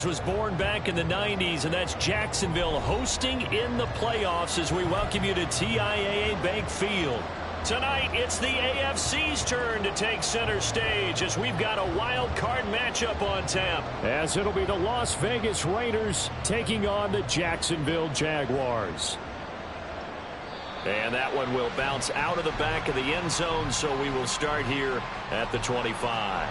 Was born back in the 90s, and that's Jacksonville hosting in the playoffs as we welcome you to TIAA Bank Field. Tonight, it's the AFC's turn to take center stage as we've got a wild card matchup on tap. As it'll be the Las Vegas Raiders taking on the Jacksonville Jaguars. And that one will bounce out of the back of the end zone, so we will start here at the 25.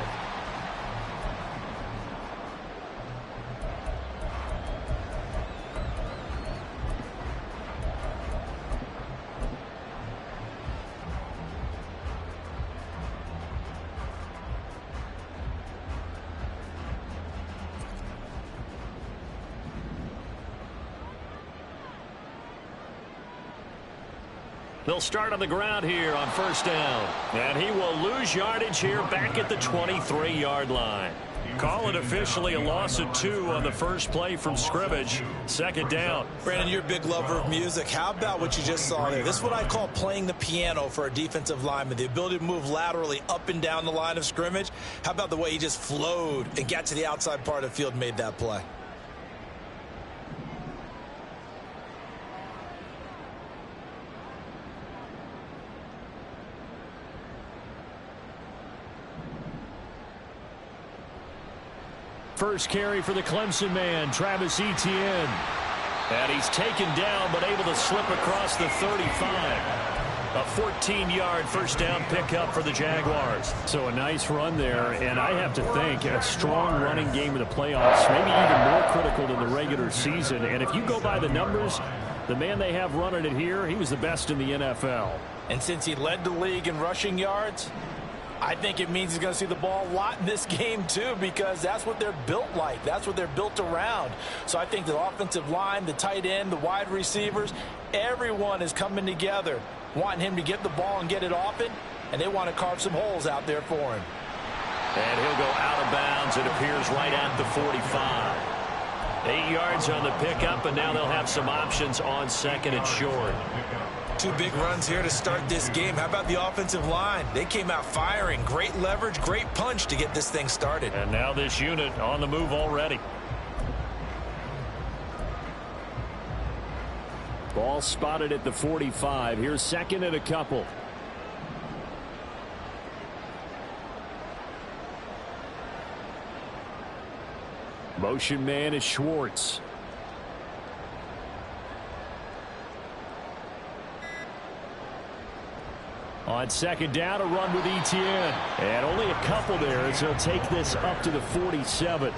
They'll start on the ground here on first down. And he will lose yardage here back at the 23-yard line. Call it officially a loss of 2 on the first play from scrimmage. Second down. Brandon, you're a big lover of music. How about what you just saw there? This is what I call playing the piano for a defensive lineman. The ability to move laterally up and down the line of scrimmage. How about the way he just flowed and got to the outside part of the field and made that play? First carry for the Clemson man, Travis Etienne. And he's taken down, but able to slip across the 35. A 14-yard first down pickup for the Jaguars. So a nice run there, and I have to think a strong running game in the playoffs, maybe even more critical than the regular season. And if you go by the numbers, the man they have running it here, he was the best in the NFL. And since he led the league in rushing yards, I think it means he's going to see the ball a lot in this game, too, because that's what they're built like. That's what they're built around. So I think the offensive line, the tight end, the wide receivers, everyone is coming together, wanting him to get the ball and get it often, and they want to carve some holes out there for him. And he'll go out of bounds. It appears right at the 45. 8 yards on the pickup, and now they'll have some options on second and short. 2 big runs here to start this game. How about the offensive line? They came out firing. Great leverage, great punch to get this thing started. And now this unit on the move already. Ball spotted at the 45. Here's second and a couple. Motion man is Schwartz. On second down, a run with Etienne. And only a couple there as he'll take this up to the 47.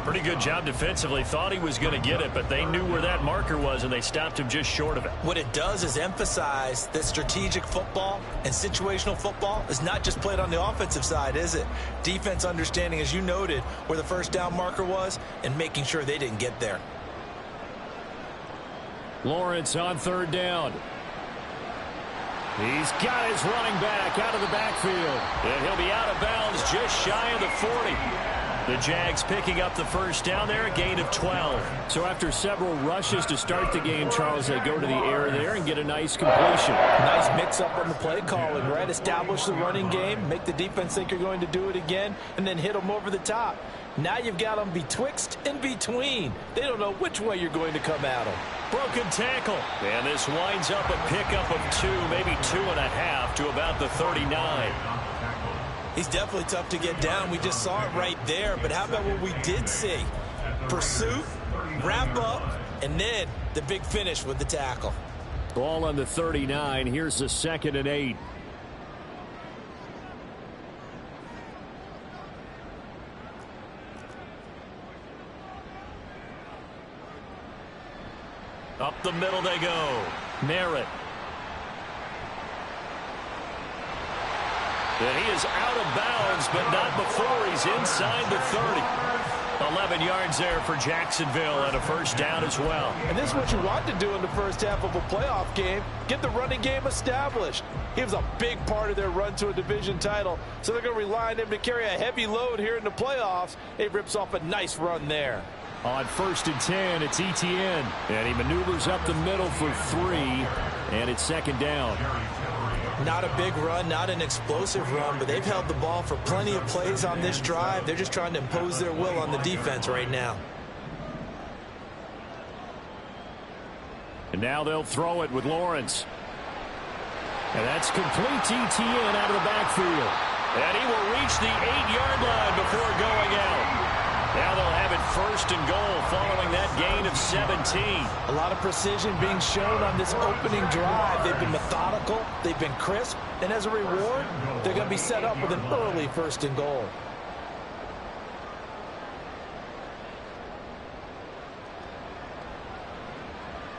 Pretty good job defensively. Thought he was going to get it, but they knew where that marker was, and they stopped him just short of it. What it does is emphasize that strategic football and situational football is not just played on the offensive side, is it? Defense understanding, as you noted, where the first down marker was and making sure they didn't get there. Lawrence on third down. He's got his running back out of the backfield. And he'll be out of bounds just shy of the 40. The Jags picking up the first down there, a gain of 12. So after several rushes to start the game, Charles, they go to the air there and get a nice completion. Nice mix-up on the play calling, right? Establish the running game, make the defense think you're going to do it again, and then hit them over the top. Now you've got them betwixt and between. They don't know which way you're going to come at them. Broken tackle. And this winds up a pickup of 2, maybe 2.5 to about the 39. He's definitely tough to get down. We just saw it right there. But how about what we did see? Pursuit, wrap up, and then the big finish with the tackle. Ball on the 39. Here's the 2nd and 8. Up the middle they go. Merritt. And he is out of bounds, but not before he's inside the 30. 11 yards there for Jacksonville and a first down as well. And this is what you want to do in the first half of a playoff game. Get the running game established. He was a big part of their run to a division title, so they're going to rely on him to carry a heavy load here in the playoffs. He rips off a nice run there. On 1st and 10, it's Etienne. And he maneuvers up the middle for 3, and it's 2nd down. Not a big run, not an explosive run, but they've held the ball for plenty of plays on this drive. They're just trying to impose their will on the defense right now. And now they'll throw it with Lawrence. And that's complete to Etienne out of the backfield. And he will reach the 8-yard line before going out. Now they'll have it first and goal following that gain of 17. A lot of precision being shown on this opening drive. They've been methodical, they've been crisp, and as a reward, they're going to be set up with an early first and goal.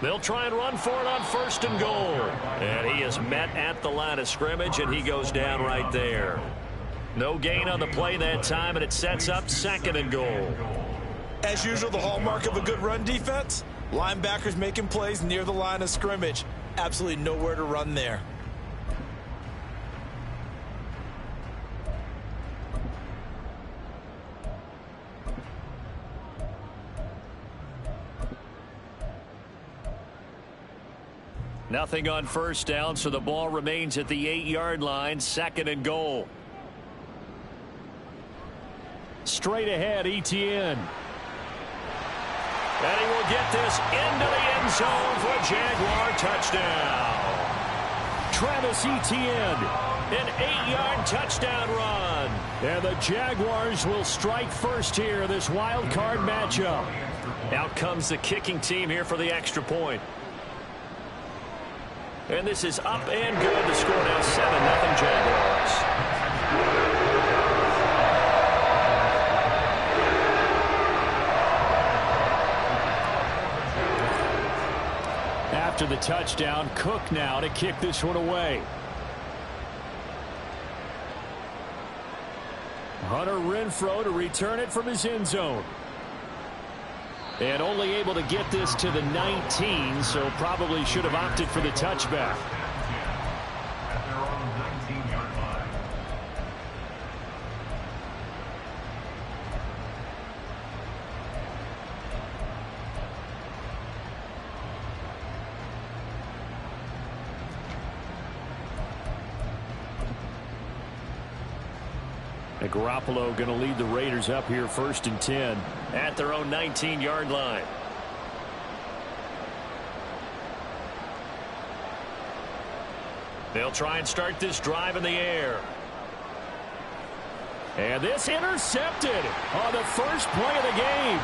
They'll try and run for it on first and goal. And he is met at the line of scrimmage, and he goes down right there. No gain on the play that time, and it sets up second and goal. As usual, the hallmark of a good run defense, linebackers making plays near the line of scrimmage. Absolutely nowhere to run there. Nothing on first down, so the ball remains at the 8-yard line, second and goal. Straight ahead, Etienne. And he will get this into the end zone for a Jaguar touchdown. Travis Etienne. An 8-yard touchdown run. And the Jaguars will strike first here, this wild card matchup. Out comes the kicking team here for the extra point. And this is up and good. The score now 7-0 Jaguars. After the touchdown, Cook now to kick this one away. Hunter Renfrow to return it from his end zone. And only able to get this to the 19, so probably should have opted for the touchback. And Garoppolo going to lead the Raiders up here first and 10. At their own 19-yard line. They'll try and start this drive in the air. And this intercepted on the first play of the game.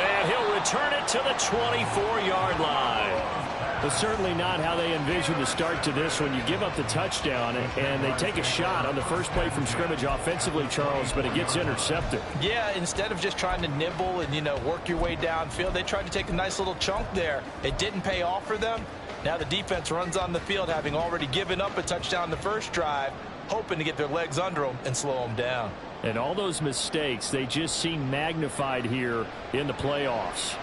And he'll return it to the 24-yard line. But certainly not how they envision the start to this when you give up the touchdown and they take a shot on the first play from scrimmage offensively, Charles, but it gets intercepted. Yeah, instead of just trying to nibble and, work your way downfield, they tried to take a nice little chunk there. It didn't pay off for them. Now the defense runs on the field, having already given up a touchdown the first drive, hoping to get their legs under them and slow them down. And all those mistakes, they just seem magnified here in the playoffs.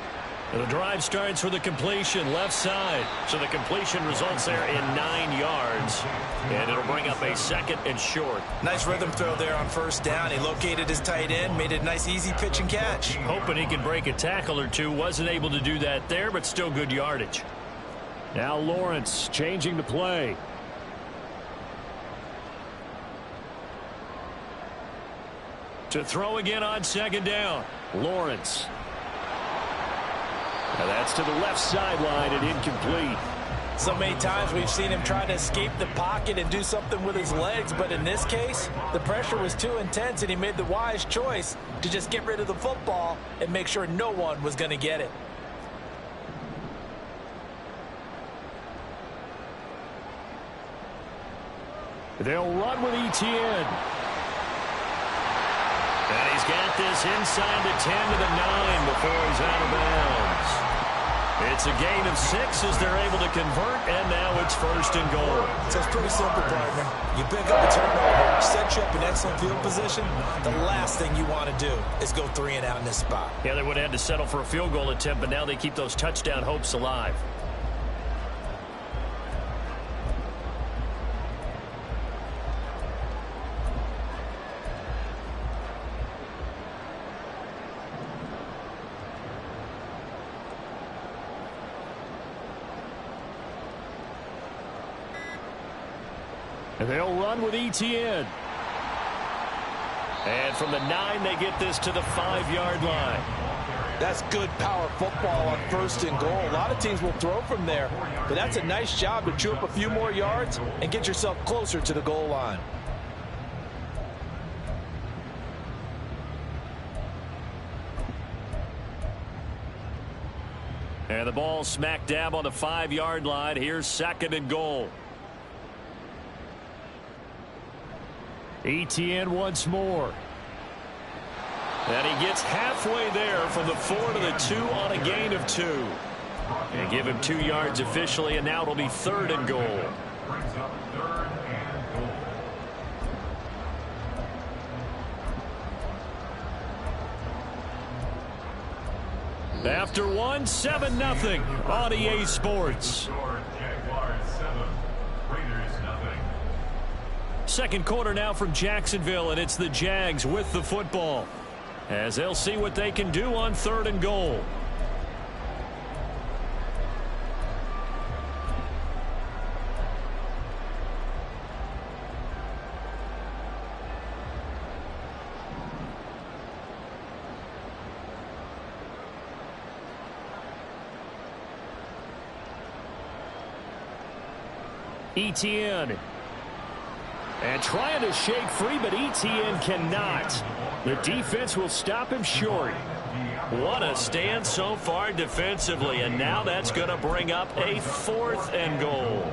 The drive starts with a completion left side. So the completion results there in 9 yards. And it'll bring up a second and short. Nice rhythm throw there on first down. He located his tight end, made it a nice easy pitch and catch. Hoping he can break a tackle or two. Wasn't able to do that there, but still good yardage. Now Lawrence changing the play. To throw again on second down. Lawrence. Now that's to the left sideline and incomplete. So many times we've seen him try to escape the pocket and do something with his legs, but in this case, the pressure was too intense and he made the wise choice to just get rid of the football and make sure no one was going to get it. They'll run with Etienne. And he's got this inside the 10 to the 9 before he's out of bounds. It's a gain of 6 as they're able to convert, and now it's first and goal. So it's pretty simple, partner. You pick up a turnover, set you up in excellent field position. The last thing you want to do is go 3 and out in this spot. Yeah, they would have had to settle for a field goal attempt, but now they keep those touchdown hopes alive. And they'll run with ETN. And from the 9, they get this to the 5-yard line. That's good power football on 1st and goal. A lot of teams will throw from there, but that's a nice job to chew up a few more yards and get yourself closer to the goal line. And the ball smack dab on the 5-yard line. Here's 2nd and goal. ETN once more. And he gets halfway there from the 4 to the 2 on a gain of 2. And give him 2 yards officially, and now it'll be 3rd and goal. After 1, 7-0 on EA Sports. Second quarter now from Jacksonville, and it's the Jags with the football, as they'll see what they can do on 3rd and goal. ETN. And trying to shake free, but ETN cannot. The defense will stop him short. What a stand so far defensively, and now that's going to bring up a 4th and goal.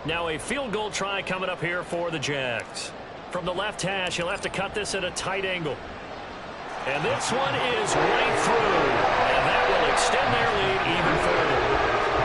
Now a field goal try coming up here for the Jags. From the left hash, he'll have to cut this at a tight angle. And this one is right through, and that will extend their lead even further.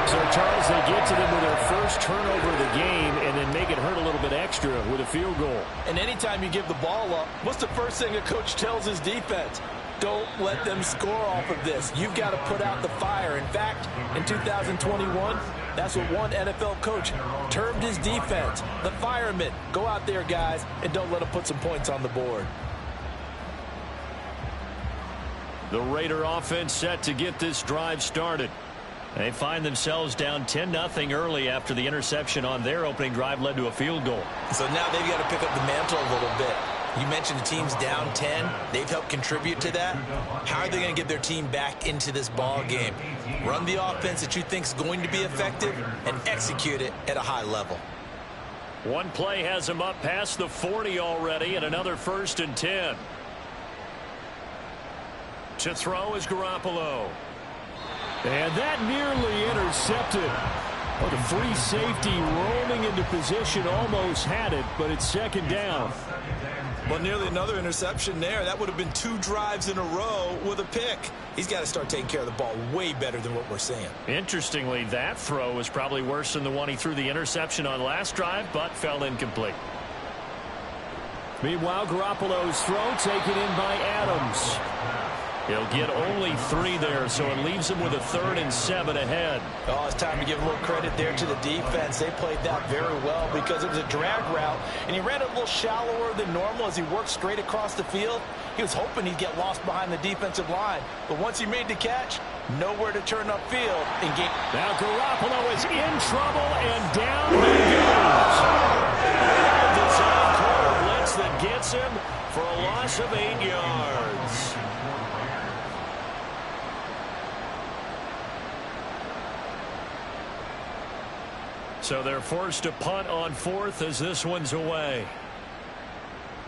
So, Charles, they get to them with their first turnover of the game and then make it hurt a little bit extra with a field goal. And anytime you give the ball up, what's the first thing a coach tells his defense? Don't let them score off of this. You've got to put out the fire. In fact, in 2021, that's what one NFL coach termed his defense, the firemen. Go out there, guys, and don't let them put some points on the board. The Raider offense set to get this drive started. They find themselves down 10-0 early after the interception on their opening drive led to a field goal. So now they've got to pick up the mantle a little bit. You mentioned the team's down 10. They've helped contribute to that. How are they going to get their team back into this ball game? Run the offense that you think is going to be effective and execute it at a high level. One play has them up past the 40 already, and another 1st and 10. To throw is Garoppolo. And that nearly intercepted. Well, the free safety roaming into position almost had it, but it's 2nd down. Well, nearly another interception there. That would have been 2 drives in a row with a pick. He's got to start taking care of the ball way better than what we're seeing. Interestingly, that throw was probably worse than the one he threw the interception on last drive, but fell incomplete. Meanwhile, Garoppolo's throw taken in by Adams. He'll get only 3 there, so it leaves him with a 3rd and 7 ahead. Oh, it's time to give a little credit there to the defense. They played that very well because it was a drag route, and he ran it a little shallower than normal as he worked straight across the field. He was hoping he'd get lost behind the defensive line, but once he made the catch, nowhere to turn upfield. Now Garoppolo is in trouble, and down he goes. Design corner blitz that gets him for a loss of 8 yards. So they're forced to punt on 4th as this one's away.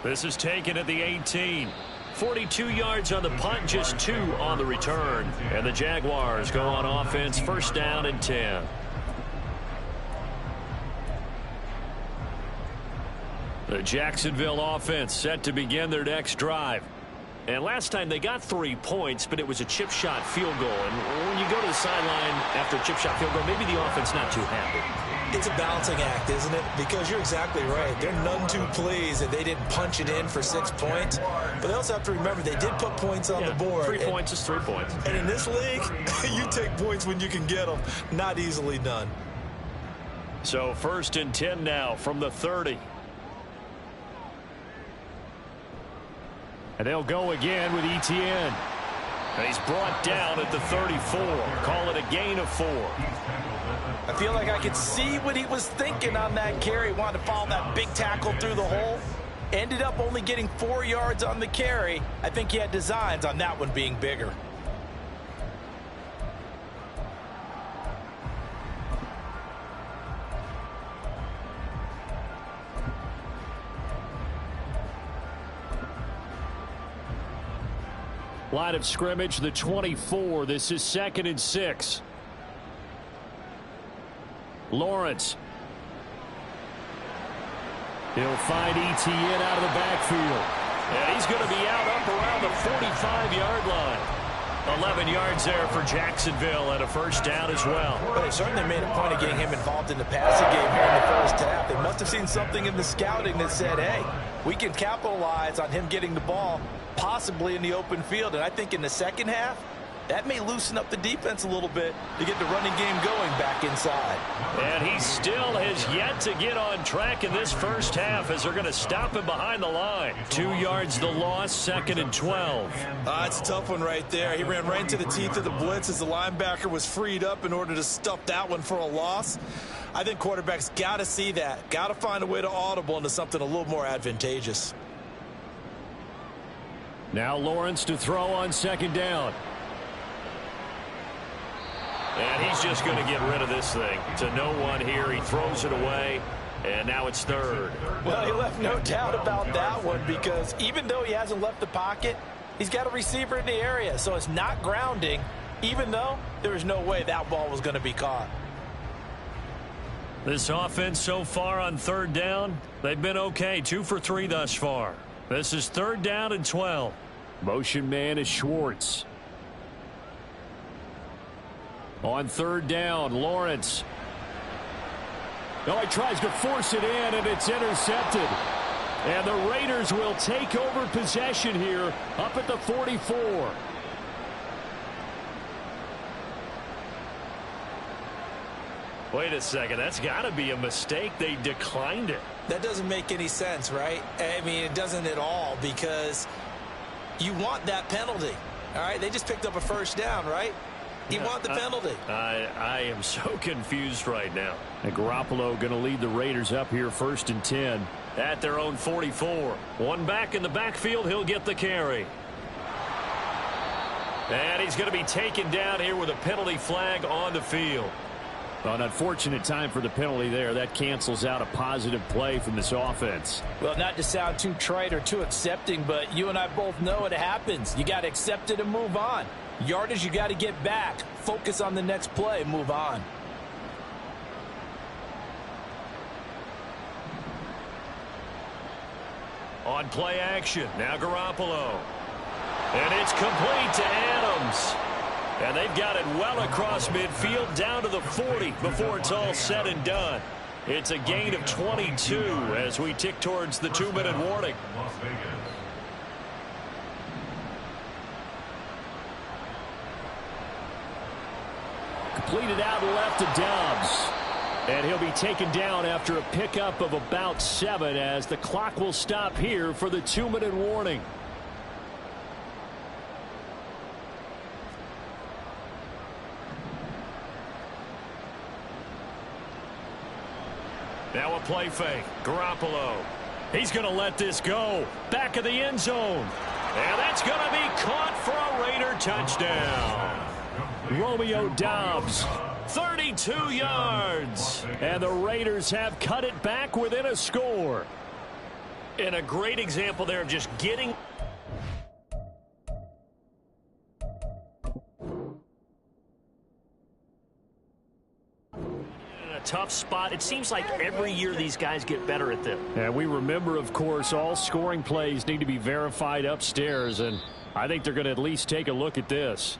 This is taken at the 18. 42 yards on the punt, just 2 on the return. And the Jaguars go on offense, 1st down and 10. The Jacksonville offense set to begin their next drive. And last time they got 3 points, but it was a chip shot field goal. And when you go to the sideline after a chip shot field goal, maybe the offense not too happy. It's a balancing act, isn't it? Because you're exactly right. They're none too pleased that they didn't punch it in for 6 points. But they also have to remember they did put points on the board. 3 points is 3 points. And in this league, you take points when you can get them. Not easily done. So 1st and 10 now from the 30. And they'll go again with ETN. And he's brought down at the 34. Call it a gain of 4. I feel like I could see what he was thinking on that carry. Wanted to follow that big tackle through the hole. Ended up only getting 4 yards on the carry. I think he had designs on that one being bigger. Line of scrimmage, the 24. This is 2nd and 6. Lawrence. He'll find Etienne out of the backfield. And he's going to be out up around the 45-yard line. 11 yards there for Jacksonville and a first down as well. Well, they certainly made a point of getting him involved in the passing game here in the first half. They must have seen something in the scouting that said, hey, we can capitalize on him getting the ball possibly in the open field. And I think in the second half, that may loosen up the defense a little bit to get the running game going back inside. And he still has yet to get on track in this first half as they're going to stop him behind the line. 2 yards the loss, 2nd and 12. It's a tough one right there. He ran right into the teeth of the blitz as the linebacker was freed up in order to stuff that one for a loss. I think quarterbacks got to see that. Got to find a way to audible into something a little more advantageous. Now Lawrence to throw on 2nd down. And he's just going to get rid of this thing. To no one here. He throws it away. And now it's 3rd. Well, he left no doubt about that one because even though he hasn't left the pocket, he's got a receiver in the area. So it's not grounding, even though there was no way that ball was going to be caught. This offense so far on 3rd down, they've been okay. 2 for 3 thus far. This is 3rd down and 12. Motion man is Schwartz. On 3rd down, Lawrence. Oh, he tries to force it in, and it's intercepted. And the Raiders will take over possession here up at the 44. Wait a second. That's got to be a mistake. They declined it. That doesn't make any sense, right? I mean, it doesn't at all because you want that penalty. All right, they just picked up a first down, right? You want the penalty. I am so confused right now. And Garoppolo going to lead the Raiders up here 1st and 10. At their own 44. One back in the backfield. He'll get the carry. And he's going to be taken down here with a penalty flag on the field. Well, an unfortunate time for the penalty there. That cancels out a positive play from this offense. Well, not to sound too trite or too accepting, but you and I both know it happens. You got to accept it and move on. Yardage, you got to get back. Focus on the next play. Move on. On play action. Now Garoppolo. And it's complete to Adams. And they've got it well across midfield down to the 40 before it's all said and done. It's a gain of 22 as we tick towards the 2-minute warning. Completed out left to Dobbs. And he'll be taken down after a pickup of about 7 as the clock will stop here for the 2-minute warning. Now a play fake. Garoppolo. He's going to let this go. Back of the end zone. And that's going to be caught for a Raider touchdown. Romeo Dobbs. 32 yards. And the Raiders have cut it back within a score. And a great example there of just getting... tough spot. It seems like every year these guys get better at this. And we remember, of course, all scoring plays need to be verified upstairs, and I think they're going to at least take a look at this.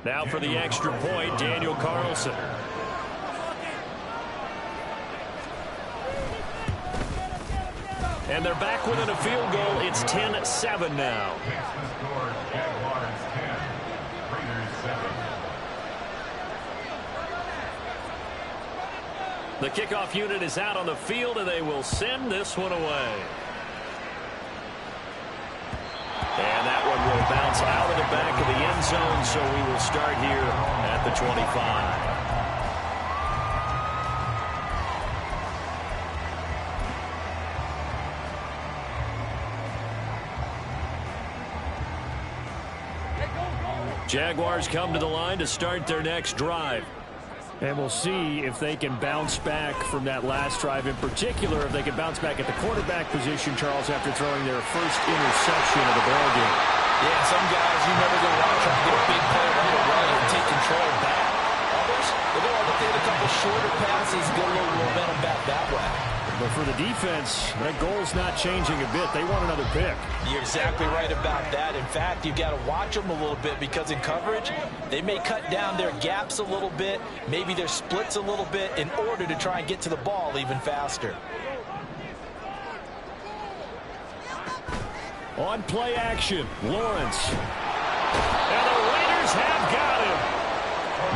Now for the extra point, Daniel Carlson. And they're back within a field goal. It's 10-7 now. The kickoff unit is out on the field, and they will send this one away. And that one will bounce out of the back of the end zone, so we will start here at the 25. Jaguars come to the line to start their next drive. And we'll see if they can bounce back from that last drive, in particular if they can bounce back at the quarterback position, Charles, after throwing their first interception of the ballgame. Yeah, some guys you never go out trying to get a big play right away and take control back. Others, they go out with a couple shorter passes, get a little momentum back that way. But for the defense, that goal's not changing a bit. They want another pick. You're exactly right about that. In fact, you've got to watch them a little bit because in coverage, they may cut down their gaps a little bit, maybe their splits a little bit in order to try and get to the ball even faster. On play action, Lawrence. And the Raiders have got him.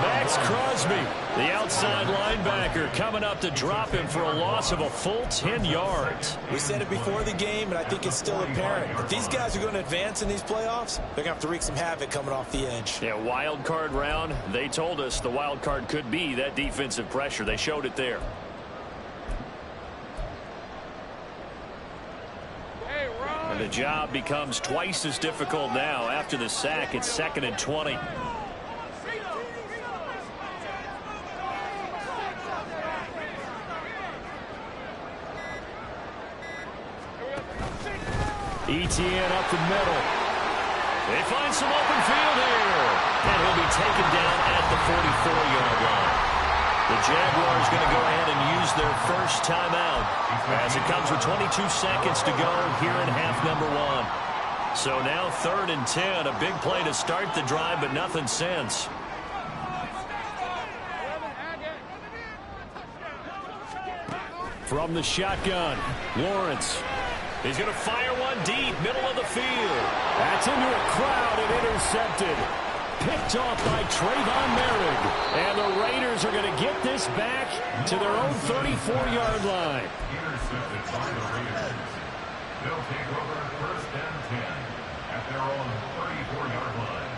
Max Crosby, the outside linebacker, coming up to drop him for a loss of a full 10 yards. We said it before the game, and I think it's still apparent. If these guys are going to advance in these playoffs, they're going to have to wreak some havoc coming off the edge. Yeah, wild card round. They told us the wild card could be that defensive pressure. They showed it there. And the job becomes twice as difficult now. After the sack, it's 2nd and 20. ETN up the middle. They find some open field here. And he'll be taken down at the 44-yard line. The Jaguars going to go ahead and use their first timeout as it comes with 22 seconds to go here in half number 1. So now 3rd and 10. A big play to start the drive, but nothing since. From the shotgun, Lawrence. He's going to fire one deep, middle of the field. That's into a crowd and intercepted. Picked off by Trayvon Merrick. And the Raiders are going to get this back to their own 34-yard line. Intercepted by the Raiders. They'll take over 1st and 10 at their own 34-yard line.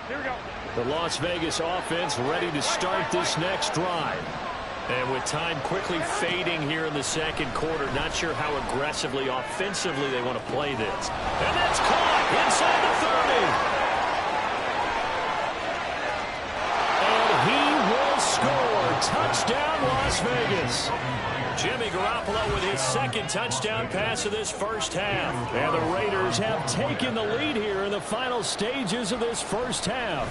Here we go. The Las Vegas offense ready to start this next drive. And with time quickly fading here in the 2nd quarter, not sure how aggressively, offensively they want to play this. And that's caught inside the 30. And he will score. Touchdown, Las Vegas. Jimmy Garoppolo with his 2nd touchdown pass of this first half. And the Raiders have taken the lead here in the final stages of this first half.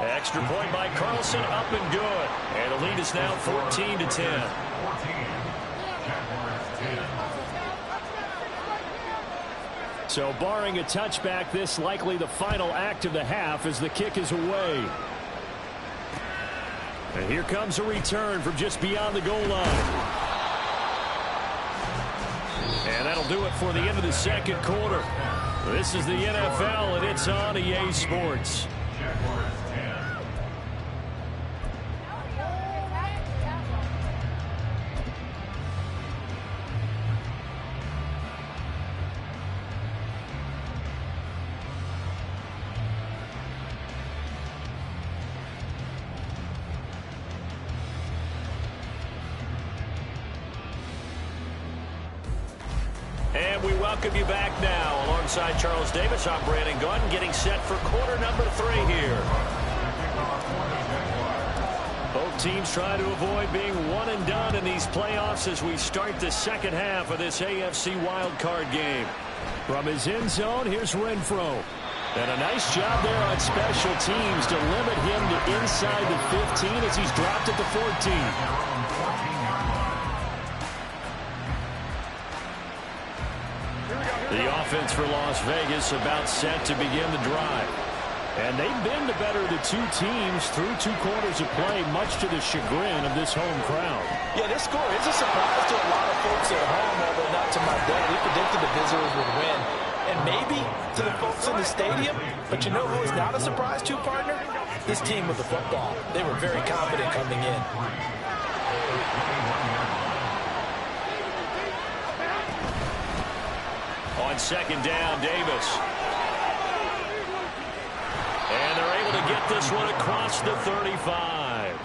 Extra point by Carlson, up and good. And the lead is now 14-10. So barring a touchback, this likely the final act of the half as the kick is away. And here comes a return from just beyond the goal line. And that'll do it for the end of the 2nd quarter. This is the NFL, and it's on EA Sports. And we welcome you back now. Alongside Charles Davis, I'm Brandon Gunn, getting set for quarter number 3 here. Both teams try to avoid being one and done in these playoffs as we start the 2nd half of this AFC wildcard game. From his end zone, here's Renfro. And a nice job there on special teams to limit him to inside the 15 as he's dropped at the 14. The offense for Las Vegas about set to begin the drive. And they've been the better of the 2 teams through 2 quarters of play, much to the chagrin of this home crowd. Yeah, this score is a surprise to a lot of folks at home, although not to my dad. We predicted the visitors would win. and maybe to the folks in the stadium. But you know who is not a surprise to, partner? This team with the football. They were very confident coming in. On second down, Davis. And they're able to get this one across the 35.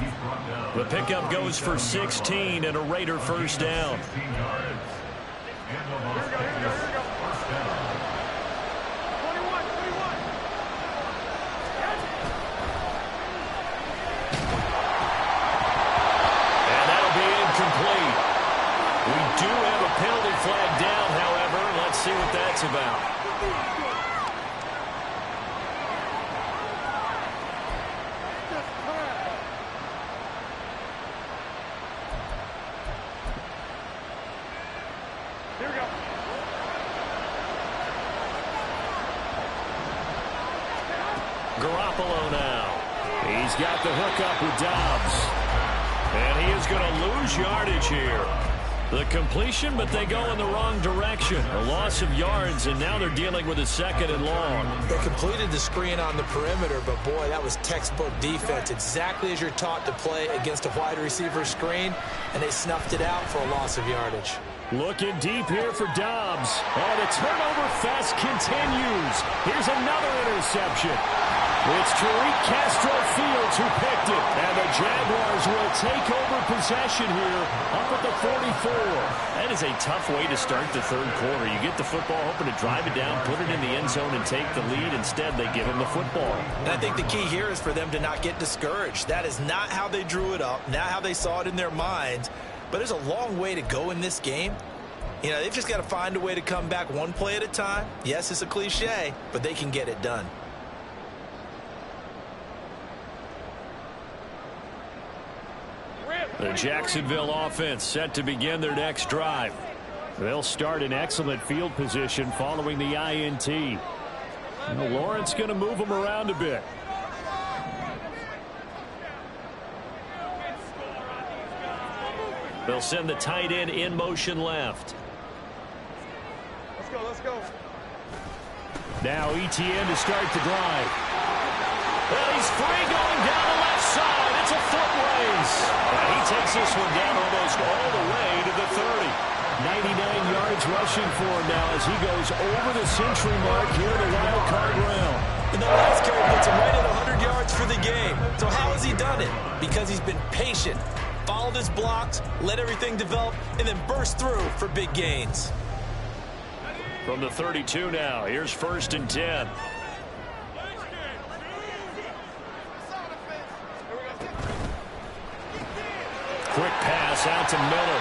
The pickup goes for 16 and a Raider first down. We do have a penalty flag down, however. Let's see what that's about. Here we go. Garoppolo now. He's got the hook up with Dobbs. And he is going to lose yardage here. The completion, but they go in the wrong direction. A loss of yards, and now they're dealing with a second and long. They completed the screen on the perimeter, but boy, that was textbook defense. Exactly as you're taught to play against a wide receiver screen, and they snuffed it out for a loss of yardage. Looking deep here for Dobbs. Oh, the turnover fest continues. Here's another interception. It's Tariq Castro Fields who picked it. And the Jaguars will take over possession here up at the 44. That is a tough way to start the third quarter. You get the football, hoping to drive it down, put it in the end zone, and take the lead. Instead, they give them the football. And I think the key here is for them to not get discouraged. That is not how they drew it up, not how they saw it in their minds. But there's a long way to go in this game. You know, they've just got to find a way to come back one play at a time. Yes, it's a cliche, but they can get it done. The Jacksonville offense set to begin their next drive. They'll start in excellent field position following the INT. Now Lawrence going to move them around a bit. They'll send the tight end in motion left. Let's go, let's go. Now ETN to start the drive. Well, he's free going down the left side. It's a foot race. And he takes this one down almost all the way to the 30. 99 yards rushing for him now as he goes over the century mark here in the wild card round. And the last carry puts him right at 100 yards for the game. So how has he done it? Because he's been patient, followed his blocks, let everything develop, and then burst through for big gains. From the 32 now, here's 1st and 10. Quick pass out to Miller.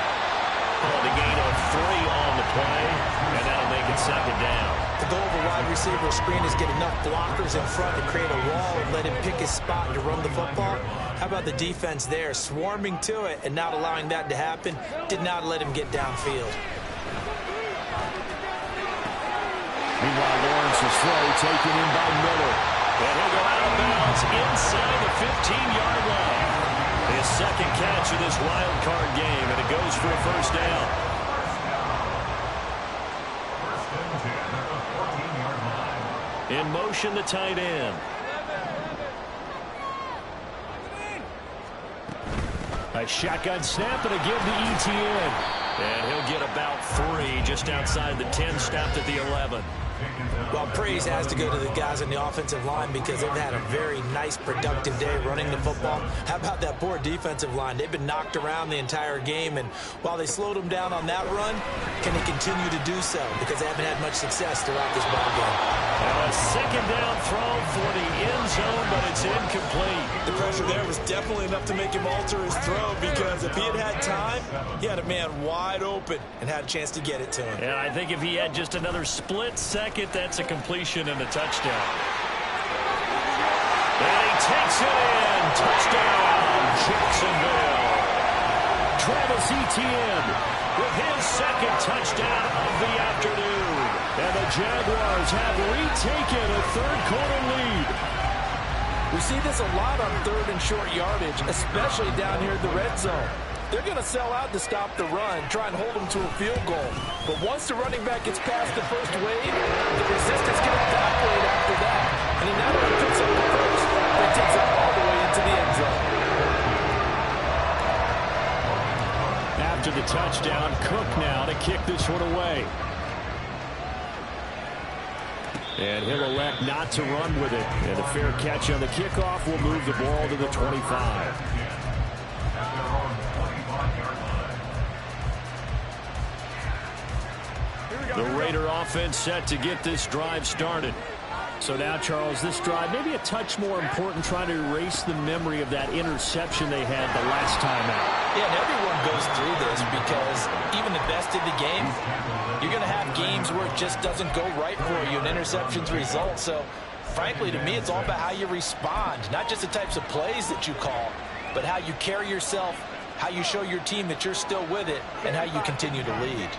The gain of 3 on the play, and that'll make it 2nd down. The goal of a wide receiver screen is get enough blockers in front to create a wall and let him pick his spot to run the football. How about the defense there, swarming to it and not allowing that to happen? Did not let him get downfield. Meanwhile, Lawrence's throw taken in by Miller. And he'll go out of bounds inside the 15-yard line. His 2nd catch of this wild card game, and it goes for a 1st down. In motion, the tight end. A shotgun snap and a give to ETN. And he'll get about 3 just outside the 10, stopped at the 11. Well, praise has to go to the guys on the offensive line because they've had a very nice, productive day running the football. How about that poor defensive line? They've been knocked around the entire game, and while they slowed them down on that run, can they continue to do so? Because they haven't had much success throughout this ball game. And a 2nd down throw for the end zone, but it's incomplete. The pressure there was definitely enough to make him alter his throw because if he had had time, he had a man wide open and had a chance to get it to him. And I think if he had just another split second, that's a completion and a touchdown. And he takes it in. Touchdown, Jacksonville. Travis Etienne with his 2nd touchdown of the afternoon. And the Jaguars have retaken a 3rd quarter lead. We see this a lot on 3rd and short yardage, especially down here in the red zone. they're going to sell out to stop the run, try and hold them to a field goal. But once the running back gets past the first wave, the resistance can evaporate after that. And he not only picks up the first, but takes it all the way into the end zone. After the touchdown, Cook now to kick this one away. And he'll elect not to run with it. And a fair catch on the kickoff will move the ball to the 25. The Raider offense set to get this drive started. So now, Charles, this drive maybe a touch more important, trying to erase the memory of that interception they had the last time out. Yeah, and everyone goes through this because even the best in the game, you're going to have games where it just doesn't go right for you, and interceptions result. So, frankly, to me, it's all about how you respond, not just the types of plays that you call, but how you carry yourself, how you show your team that you're still with it, and how you continue to lead.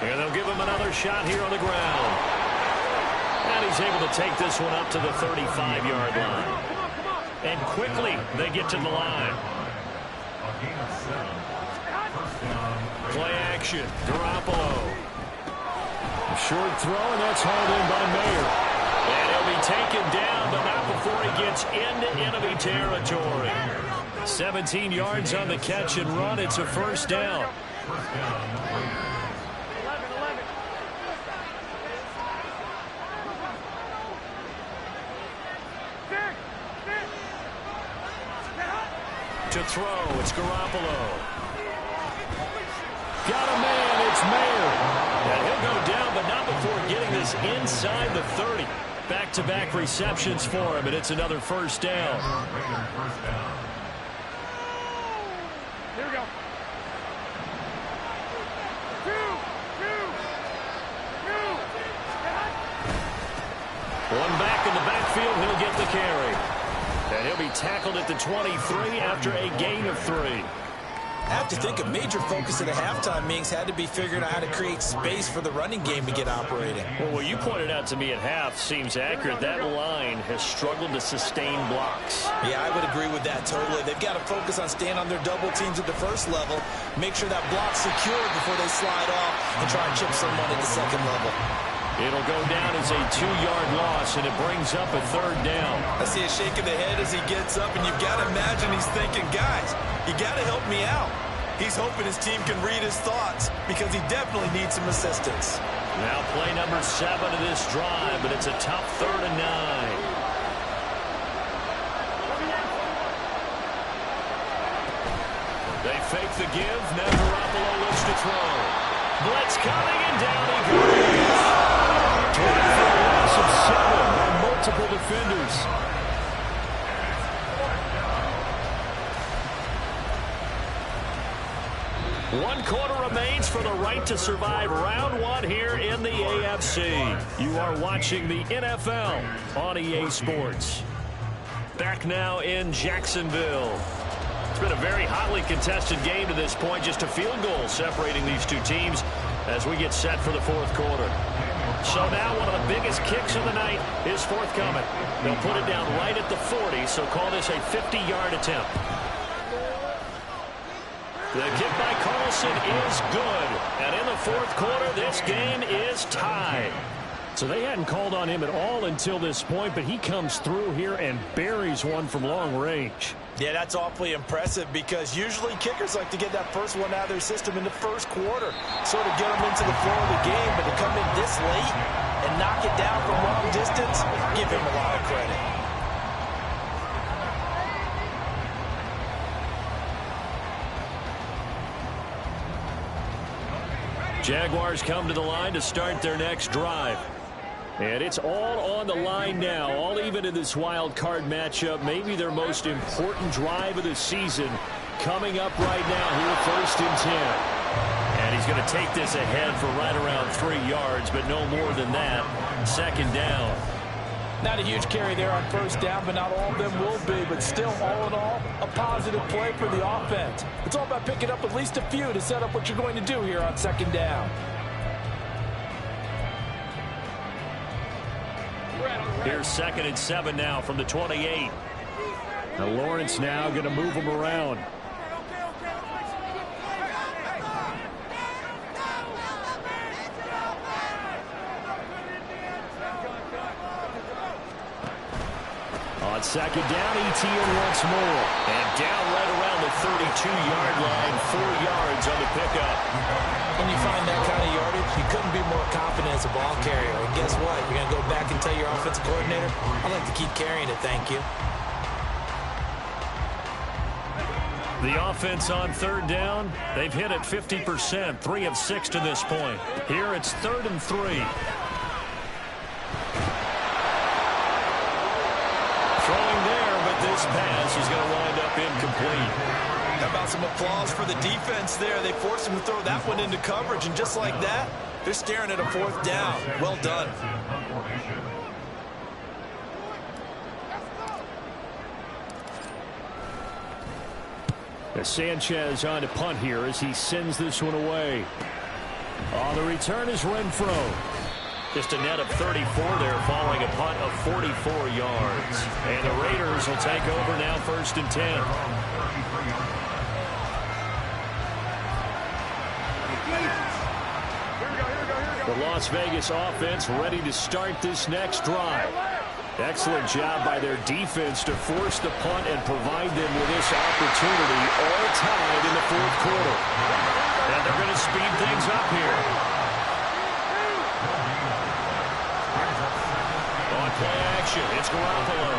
And they'll give him another shot here on the ground. And he's able to take this one up to the 35-yard line. And quickly, they get to the line. Play action. Garoppolo. A short throw, and that's hauled in by Mayer. And he'll be taken down, but not before he gets into enemy territory. 17 yards on the catch and run. It's a first down. To throw, it's Garoppolo. Got a man, it's Mayer. And he'll go down, but not before getting this inside the 30. Back-to-back receptions for him, and it's another first down. Here we go. One back in the backfield, he'll get the carry. And he'll be tackled at the 23 after a gain of 3. I have to think a major focus of the halftime meetings had to be figuring out how to create space for the running game to get operating. Well, what you pointed out to me at half seems accurate. That line has struggled to sustain blocks. Yeah, I would agree with that totally. They've got to focus on staying on their double teams at the first level, make sure that block's secure before they slide off and try and chip someone at the second level. It'll go down as a 2-yard loss, and it brings up a third down. I see a shake of the head as he gets up, and you've got to imagine he's thinking, guys, you got to help me out. He's hoping his team can read his thoughts because he definitely needs some assistance. Now play number 7 of this drive, but it's a tough 3rd and 9. They fake the give. Now Garoppolo looks to throw. Blitz coming, and down he goes. Trying for a loss of 7 on multiple defenders. One quarter remains for the right to survive round 1 here in the AFC. You are watching the NFL on EA Sports. Back now in Jacksonville. It's been a very hotly contested game to this point. Just a field goal separating these two teams as we get set for the 4th quarter. So now one of the biggest kicks of the night is forthcoming. They'll put it down right at the 40, so call this a 50-yard attempt. The kick by Carlson is good. And in the 4th quarter, this game is tied. So they hadn't called on him at all until this point, but he comes through here and buries one from long range. Yeah, that's awfully impressive because usually kickers like to get that first one out of their system in the 1st quarter, sort of get them into the flow of the game, but to come in this late and knock it down from long distance, give him a lot of credit. Jaguars come to the line to start their next drive. And it's all on the line now, all even in this wild card matchup. Maybe their most important drive of the season coming up right now here, 1st and 10. And he's going to take this ahead for right around 3 yards, but no more than that. 2nd down. Not a huge carry there on 1st down, but not all of them will be. But still, all in all, a positive play for the offense. It's all about picking up at least a few to set up what you're going to do here on 2nd down. Here's 2nd and 7 now from the 28. Now Lawrence now going to move him around. On second down, ETN once more. And down right around the 32-yard line, 4 yards on the pickup. When you find that kind of yardage, you couldn't be more confident as a ball carrier. And guess what? You're going to go back and tell your offensive coordinator, I'd like to keep carrying it, thank you. The offense on third down, they've hit it 50%, 3 of 6 to this point. Here it's 3rd and 3. Throwing there, but this pass is going to wind up incomplete. How about some applause for the defense there? They forced him to throw that one into coverage, and just like that, they're staring at a 4th down. Well done. Sanchez on to punt here as he sends this one away. On the return is Renfro. Just a net of 34 there following a punt of 44 yards. And the Raiders will take over now 1st and 10. The Las Vegas offense ready to start this next drive. Excellent job by their defense to force the punt and provide them with this opportunity, all tied in the 4th quarter. And they're going to speed things up here. On play action, it's Garoppolo.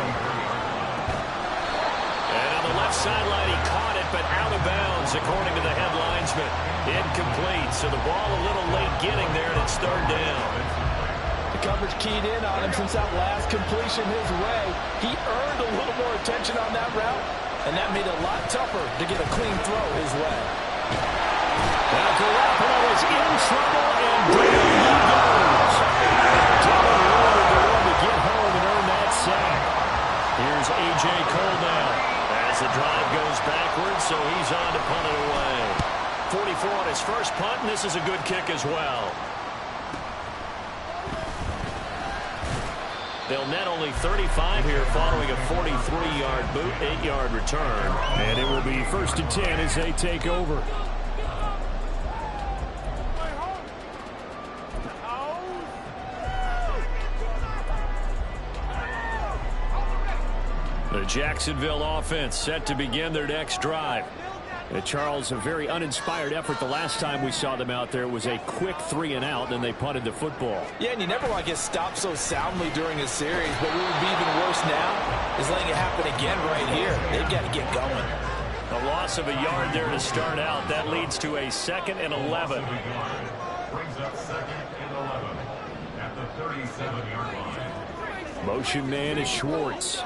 And on the left sideline, he caught it, but out of bounds, according to the head linesman. Incomplete, so the ball a little late getting there, and it's 3rd down. The coverage keyed in on him since that last completion his way. He earned a little more attention on that route, and that made it a lot tougher to get a clean throw his way. Now Garoppolo is in trouble, and down he goes. Dylan Ward the one to get home and earn that sack. Here's A.J. Cole now as the drive goes backwards, so he's on to punt it away. 44 on his first punt, and this is a good kick as well. They'll net only 35 here following a 43-yard boot, 8-yard return. And it will be 1st and 10 as they take over. The Jacksonville offense set to begin their next drive. Charles, a very uninspired effort. The last time we saw them out there was a quick 3-and-out, and they punted the football. Yeah, and you never want to get stopped so soundly during a series, but what would be even worse now is letting it happen again right here. They've got to get going. A loss of a yard there to start out. That leads to a 2nd and 11. Brings up 2nd and 11 at the 37-yard line. Motion man is Schwartz.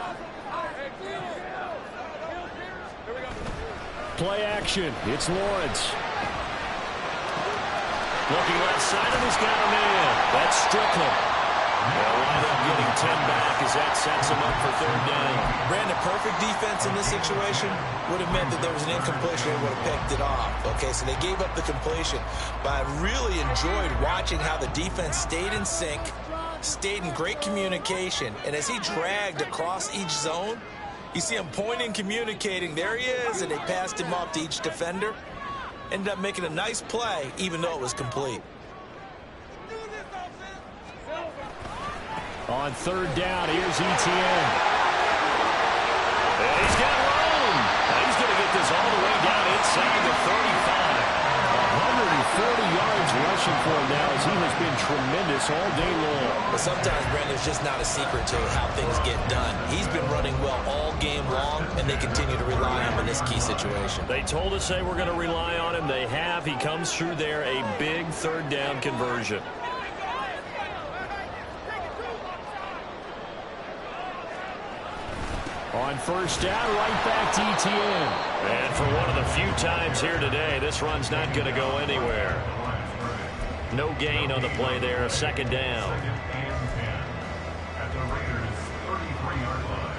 Play action. It's Lawrence. Looking left side, and he's got him in. That's Strickland. They'll wind up getting 10 back as that sets him up for 3rd down. Brandon, perfect defense in this situation would have meant that there was an incompletion and would have picked it off. Okay, so they gave up the completion. But I really enjoyed watching how the defense stayed in sync, stayed in great communication, and as he dragged across each zone, you see him pointing, communicating. There he is, and they passed him off to each defender. Ended up making a nice play, even though it was complete. On 3rd down, here's ETN. And he's got room. Now he's going to get this all the way down inside the 35. 140 yards rushing for him now as he has been tremendous all day long. But sometimes, Brandon, there's just not a secret to how things get done. He's been running well all game long, and they continue to rely on him in this key situation. They told us they were going to rely on him. They have. He comes through there, a big 3rd down conversion. On 1st down, right back to ETN. And for one of the few times here today, this run's not going to go anywhere. No gain on the play there, 2nd down. At the Raiders' 33-yard line.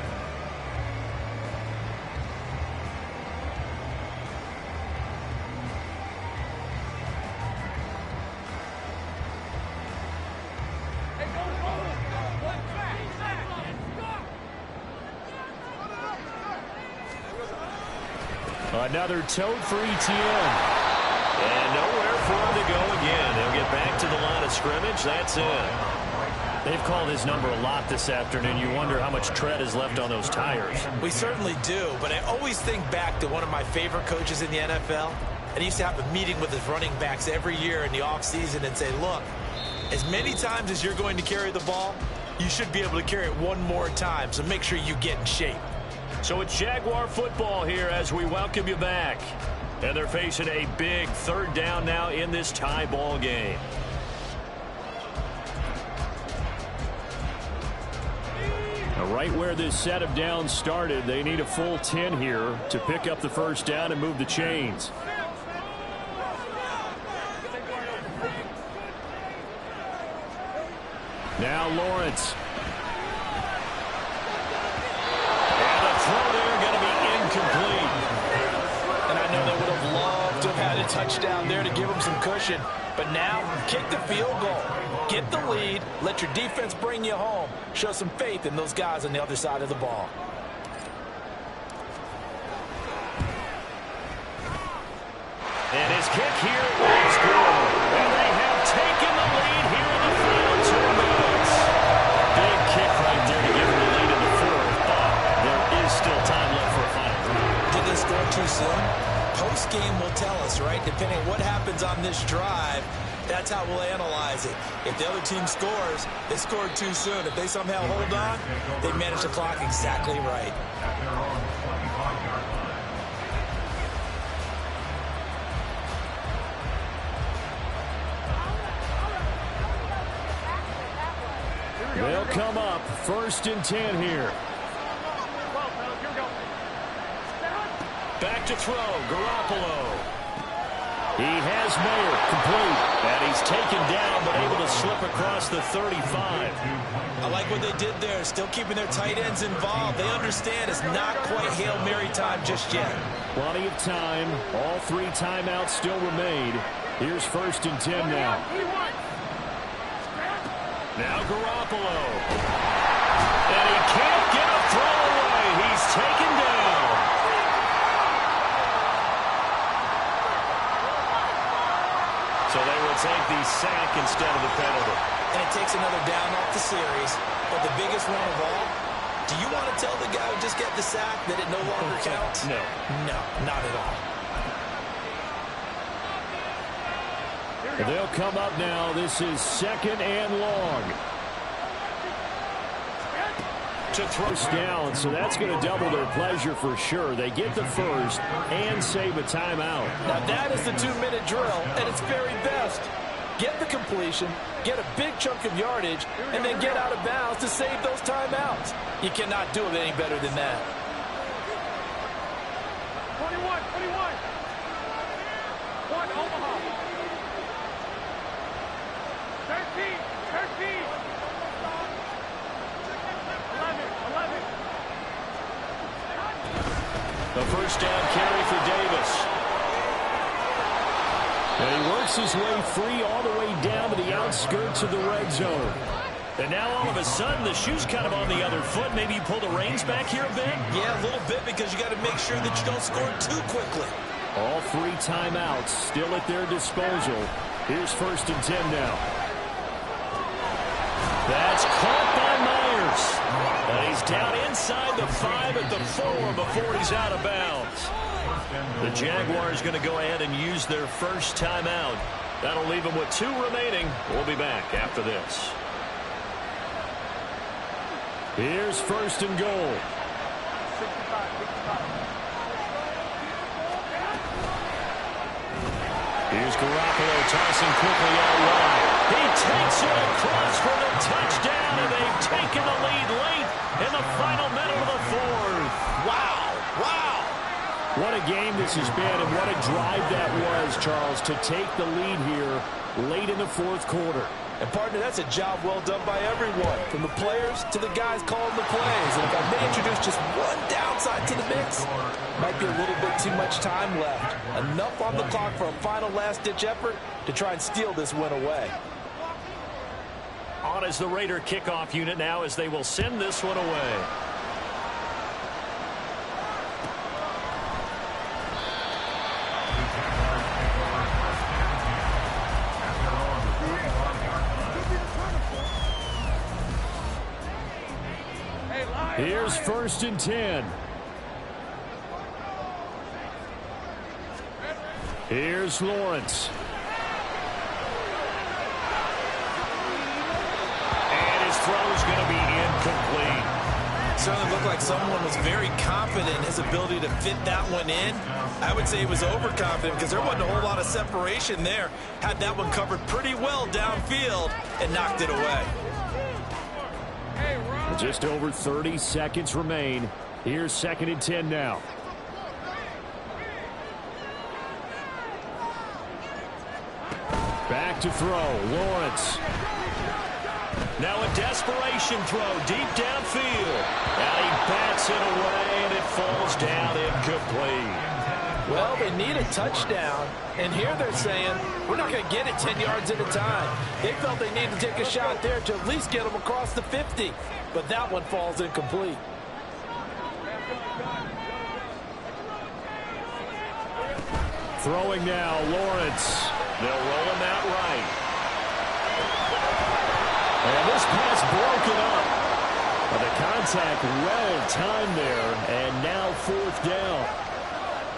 Another tote for ETN. And nowhere for him to go again. They'll get back to the line of scrimmage. That's it. They've called his number a lot this afternoon. You wonder how much tread is left on those tires. We certainly do, but I always think back to one of my favorite coaches in the NFL. And he used to have a meeting with his running backs every year in the offseason and say, look, as many times as you're going to carry the ball, you should be able to carry it one more time, so make sure you get in shape. So it's Jaguar football here as we welcome you back. And they're facing a big third down now in this tie ball game. Right where this set of downs started, they need a full 10 here to pick up the first down and move the chains. Now Lawrence. And the throw there going to be incomplete. And I know they would have loved to have had a touchdown there to give them some cushion. But now, kick the field goal. Get the lead. Let your defense bring you home. Show some faith in those guys on the other side of the ball. And his kick here is good. And they have taken the lead here in the final 2 minutes. Big kick right there to give them the lead in the fourth, but there is still time left for a final drive. Did they score too soon? Post-game will tell us, right? Depending on what happens on this drive, that's how we'll analyze it. If the other team scores, they scored too soon. If they somehow hold on, they manage the clock exactly right. They'll come up 1st and 10 here. Back to throw, Garoppolo. He has Mayer complete. And he's taken down, but able to slip across the 35. I like what they did there, still keeping their tight ends involved. They understand it's not quite Hail Mary time just yet. Plenty of time. All 3 timeouts still remain. Here's 1st and 10 now. Now Garoppolo. And he can't get a throw away. He's taken down. So they will take the sack instead of the penalty. And it takes another down off the series. But the biggest one of all, do you want to tell the guy who just got the sack that it no longer counts? No. No, not at all. They'll come up now. This is 2nd and long. To throw down, so that's going to double their pleasure for sure. They get the first and save a timeout. Now that is the 2-minute drill at its very best. Get the completion, get a big chunk of yardage, and then get out of bounds to save those timeouts. You cannot do it any better than that. 21. 1 Omaha. 13. 11. the first down carry for Davis. And he works his way free all the way down to the outskirts of the red zone. And now all of a sudden the shoe's kind of on the other foot. Maybe you pull the reins back here a bit? Yeah, a little bit, because you got to make sure that you don't score too quickly. All 3 timeouts still at their disposal. Here's 1st and 10 now. That's caught by Myers. And he's down inside the 5 at the 4 before he's out of bounds. The Jaguars going to go ahead and use their first timeout. That'll leave them with 2 remaining. We'll be back after this. Here's 1st and goal. Here's Garoppolo tossing quickly out wide. He takes it across for the touchdown, and they've taken the lead late in the final minute of the 4th. Wow. What a game this has been, and what a drive that was, Charles, to take the lead here late in the 4th quarter. And, partner, that's a job well done by everyone, from the players to the guys calling the plays. And if I may introduce just one downside to the mix, might be a little bit too much time left. Enough on the clock for a final last-ditch effort to try and steal this win away. On is the Raider kickoff unit now as they will send this one away. Here's 1st and 10. Here's Lawrence. And his throw is going to be incomplete. Certainly looked like someone was very confident in his ability to fit that one in. I would say he was overconfident because there wasn't a whole lot of separation there. Had that one covered pretty well downfield and knocked it away. Just over 30 seconds remain. Here's 2nd and 10 now. Back to throw. Lawrence. Now a desperation throw deep downfield. And he bats it away, and it falls down incomplete. Well, they need a touchdown, and here they're saying, we're not going to get it 10 yards at a time. They felt they needed to take a shot there to at least get them across the 50, but that one falls incomplete. Throwing now, Lawrence. They'll roll him out right. And this pass broken up. But the contact well timed there, and now 4th down.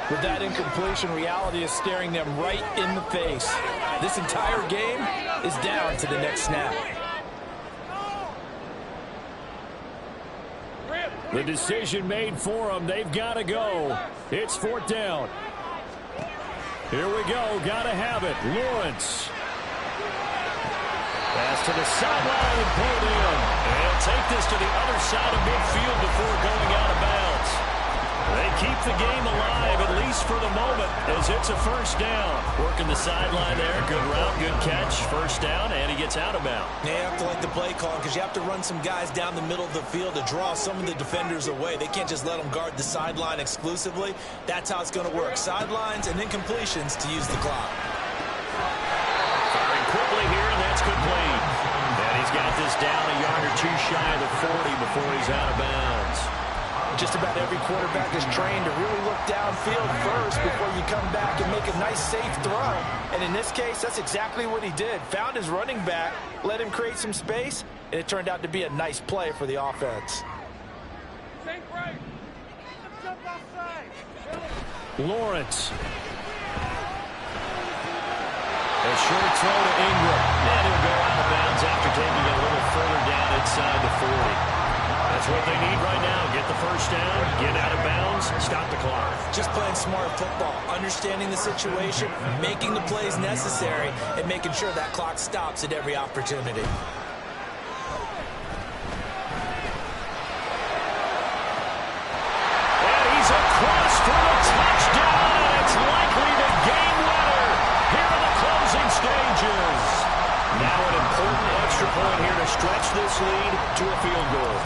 With that incompletion, reality is staring them right in the face. This entire game is down to the next snap. The decision made for them. They've got to go. It's 4th down. Here we go. Got to have it. Lawrence. Pass to the sideline and pulled in. They'll take this to the other side of midfield before going out of bounds. They keep the game alive, at least for the moment, as it's a 1st down. Working the sideline there. Good route, good catch. 1st down, and he gets out of bounds. You have to like the play call because you have to run some guys down the middle of the field to draw some of the defenders away. They can't just let them guard the sideline exclusively. That's how it's going to work. Sidelines and incompletions to use the clock. Firing quickly here, and that's complete. And he's got this down a yard or two shy of the 40 before he's out of bounds. Just about every quarterback is trained to really look downfield first before you come back and make a nice, safe throw. And in this case, that's exactly what he did. Found his running back, let him create some space, and it turned out to be a nice play for the offense. Lawrence. A short throw to Ingram. And he'll go out of bounds after taking it a little further down inside the 40. That's what they need right now. Get the 1st down, get out of bounds, stop the clock. Just playing smart football, understanding the situation, making the plays necessary, and making sure that clock stops at every opportunity. And he's across for the touchdown, and it's likely the game winner here in the closing stages. Now an important extra point here to stretch this lead to a field goal.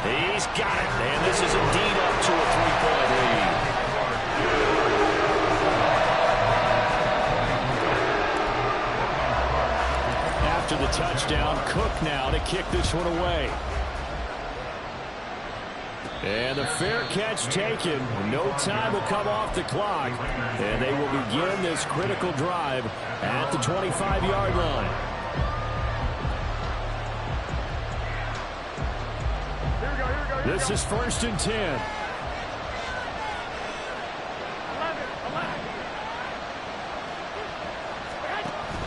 He's got it, and this is indeed up to a 3-point lead. After the touchdown, Cook now to kick this one away. And the fair catch taken. No time will come off the clock. And they will begin this critical drive at the 25-yard line. This is 1st and 10.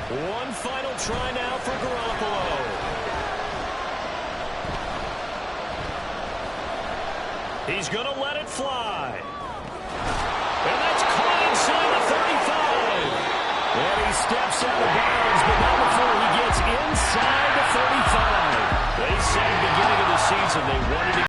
One final try now for Garoppolo. He's going to let it fly. And that's caught inside the 35. And he steps out of bounds, but not before he gets inside the 35. They said beginning of the season they wanted to